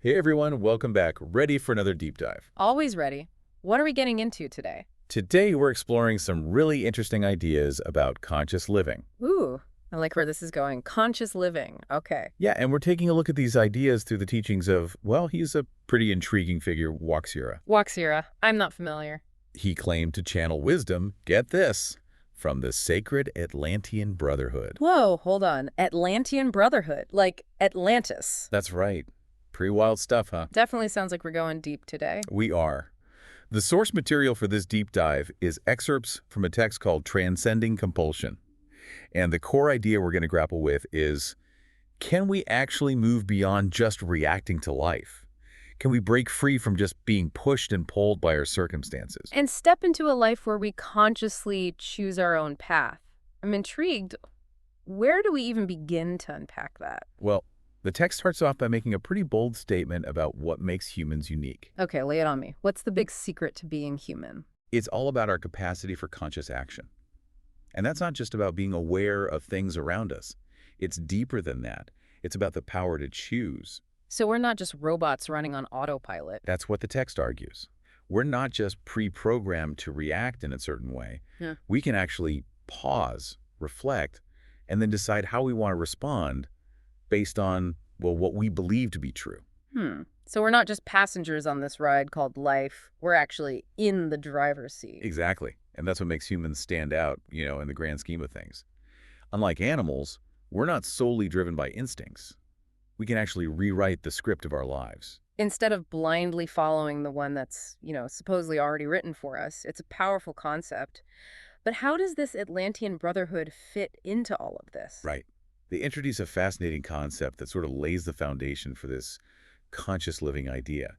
Hey everyone, welcome back. Ready for another deep dive. Always ready. What are we getting into today? Today we're exploring some really interesting ideas about conscious living. Ooh, I like where this is going. Conscious living. Okay. Yeah, and we're taking a look at these ideas through the teachings of, well, he's a pretty intriguing figure, WaXhira. WaXhira. I'm not familiar. He claimed to channel wisdom, get this, from the Sacred Atlantean Brotherhood. Whoa, hold on. Atlantean Brotherhood. Like Atlantis. That's right. Pretty wild stuff, huh? Definitely sounds like we're going deep today. We are. The source material for this deep dive is excerpts from a text called Transcending Compulsion. And the core idea we're going to grapple with is, can we actually move beyond just reacting to life? Can we break free from just being pushed and pulled by our circumstances? And step into a life where we consciously choose our own path. I'm intrigued. Where do we even begin to unpack that? Well, the text starts off by making a pretty bold statement about what makes humans unique. Okay, lay it on me. What's the big secret to being human? It's all about our capacity for conscious action. And that's not just about being aware of things around us. It's deeper than that. It's about the power to choose. So we're not just robots running on autopilot. That's what the text argues. We're not just pre-programmed to react in a certain way. Yeah. We can actually pause, reflect, and then decide how we want to respond based on, well, what we believe to be true. So we're not just passengers on this ride called life. We're actually in the driver's seat. Exactly. And that's what makes humans stand out, in the grand scheme of things. Unlike animals, we're not solely driven by instincts. We can actually rewrite the script of our lives. Instead of blindly following the one that's, supposedly already written for us. It's a powerful concept. But how does this Atlantean Brotherhood fit into all of this? Right. They introduce a fascinating concept that sort of lays the foundation for this conscious living idea.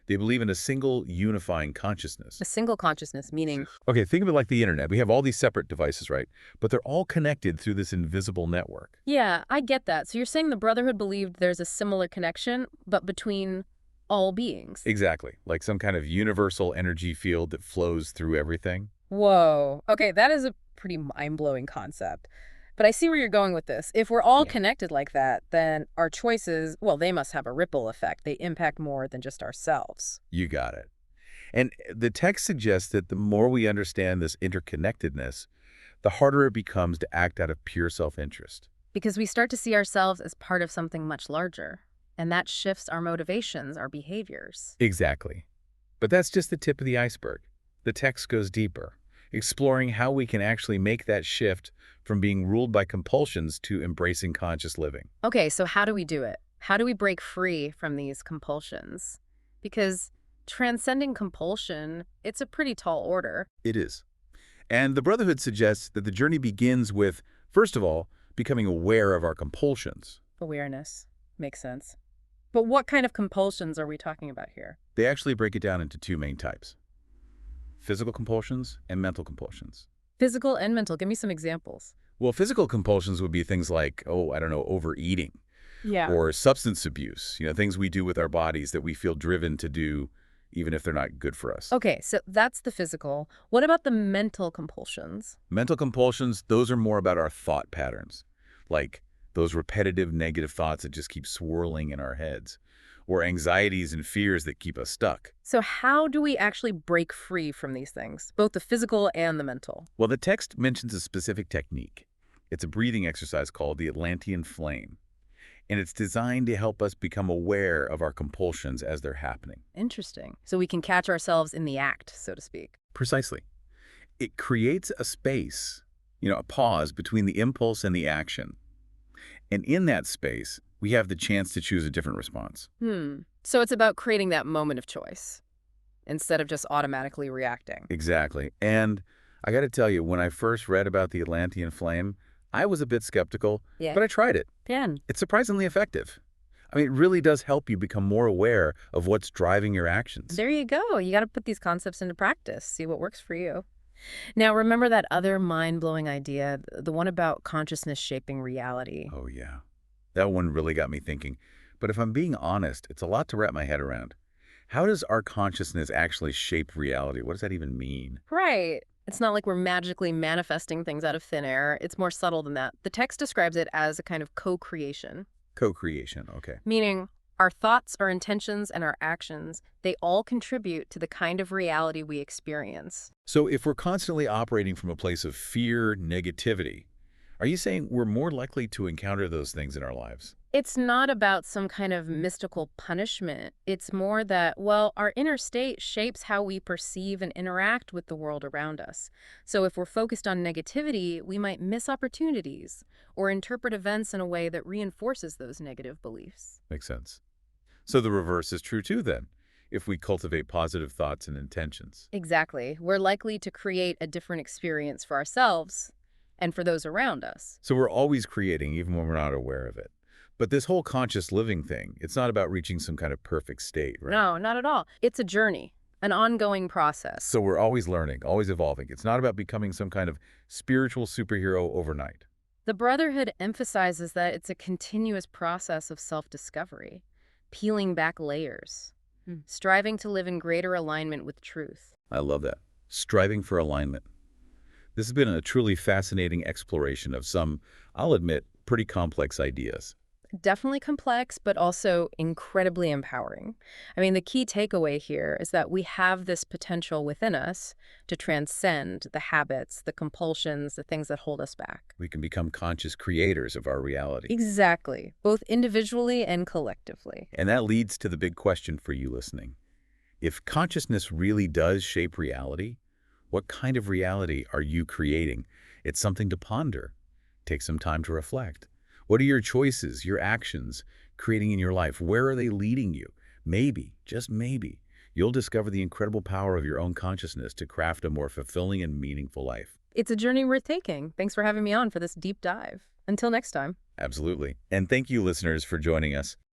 They believe in a single unifying consciousness. A single consciousness, meaning... Okay, think of it like the internet. We have all these separate devices, right? But they're all connected through this invisible network. Yeah, I get that. So you're saying the Brotherhood believed there's a similar connection, but between all beings? Exactly. Like some kind of universal energy field that flows through everything. Whoa. Okay, that is a pretty mind-blowing concept. But I see where you're going with this. If we're all connected like that, then our choices, well, they must have a ripple effect. They impact more than just ourselves. You got it. And the text suggests that the more we understand this interconnectedness, the harder it becomes to act out of pure self-interest. Because we start to see ourselves as part of something much larger. And that shifts our motivations, our behaviors. Exactly. But that's just the tip of the iceberg. The text goes deeper, exploring how we can actually make that shift from being ruled by compulsions to embracing conscious living. Okay, so how do we do it? How do we break free from these compulsions? Because transcending compulsion, it's a pretty tall order. It is. And the Brotherhood suggests that the journey begins with, first of all, becoming aware of our compulsions. Awareness. Makes sense. But what kind of compulsions are we talking about here? They actually break it down into two main types: physical compulsions and mental compulsions. Physical and mental. Give me some examples. Well, physical compulsions would be things like, overeating. Yeah. Or substance abuse, things we do with our bodies that we feel driven to do even if they're not good for us. Okay, so that's the physical. What about the mental compulsions? Mental compulsions, those are more about our thought patterns, like those repetitive negative thoughts that just keep swirling in our heads, or anxieties and fears that keep us stuck. So how do we actually break free from these things, both the physical and the mental? Well, the text mentions a specific technique. It's a breathing exercise called the Atlantean flame, and it's designed to help us become aware of our compulsions as they're happening. Interesting. So we can catch ourselves in the act, so to speak. Precisely. It creates a space, a pause between the impulse and the action. And in that space, we have the chance to choose a different response. So it's about creating that moment of choice instead of just automatically reacting. Exactly. And I got to tell you, when I first read about the Atlantean flame, I was a bit skeptical, but I tried it. It's surprisingly effective. I mean, it really does help you become more aware of what's driving your actions. There you go. You got to put these concepts into practice, see what works for you. Now, remember that other mind-blowing idea, the one about consciousness shaping reality? Oh, yeah. That one really got me thinking. But if I'm being honest, it's a lot to wrap my head around. How does our consciousness actually shape reality? What does that even mean? Right. It's not like we're magically manifesting things out of thin air. It's more subtle than that. The text describes it as a kind of co-creation. Co-creation, okay. Meaning, Our thoughts, our intentions, and our actions, they all contribute to the kind of reality we experience. So if we're constantly operating from a place of fear, negativity, are you saying we're more likely to encounter those things in our lives? It's not about some kind of mystical punishment. It's more that, well, our inner state shapes how we perceive and interact with the world around us. So if we're focused on negativity, we might miss opportunities or interpret events in a way that reinforces those negative beliefs. Makes sense. So the reverse is true too then, if we cultivate positive thoughts and intentions. Exactly. We're likely to create a different experience for ourselves and for those around us. So we're always creating even when we're not aware of it. But this whole conscious living thing, it's not about reaching some kind of perfect state, right? No, not at all. It's a journey, an ongoing process. So we're always learning, always evolving. It's not about becoming some kind of spiritual superhero overnight. The Brotherhood emphasizes that it's a continuous process of self-discovery, peeling back layers, striving to live in greater alignment with truth. I love that. Striving for alignment. This has been a truly fascinating exploration of some, I'll admit, pretty complex ideas. Definitely complex, but also incredibly empowering. I mean, the key takeaway here is that we have this potential within us to transcend the habits, the compulsions, the things that hold us back. We can become conscious creators of our reality. Exactly, both individually and collectively. And that leads to the big question for you listening. If consciousness really does shape reality, what kind of reality are you creating? It's something to ponder. Take some time to reflect. What are your choices, your actions, creating in your life? Where are they leading you? Maybe, just maybe, you'll discover the incredible power of your own consciousness to craft a more fulfilling and meaningful life. It's a journey worth taking. Thanks for having me on for this deep dive. Until next time. Absolutely. And thank you, listeners, for joining us.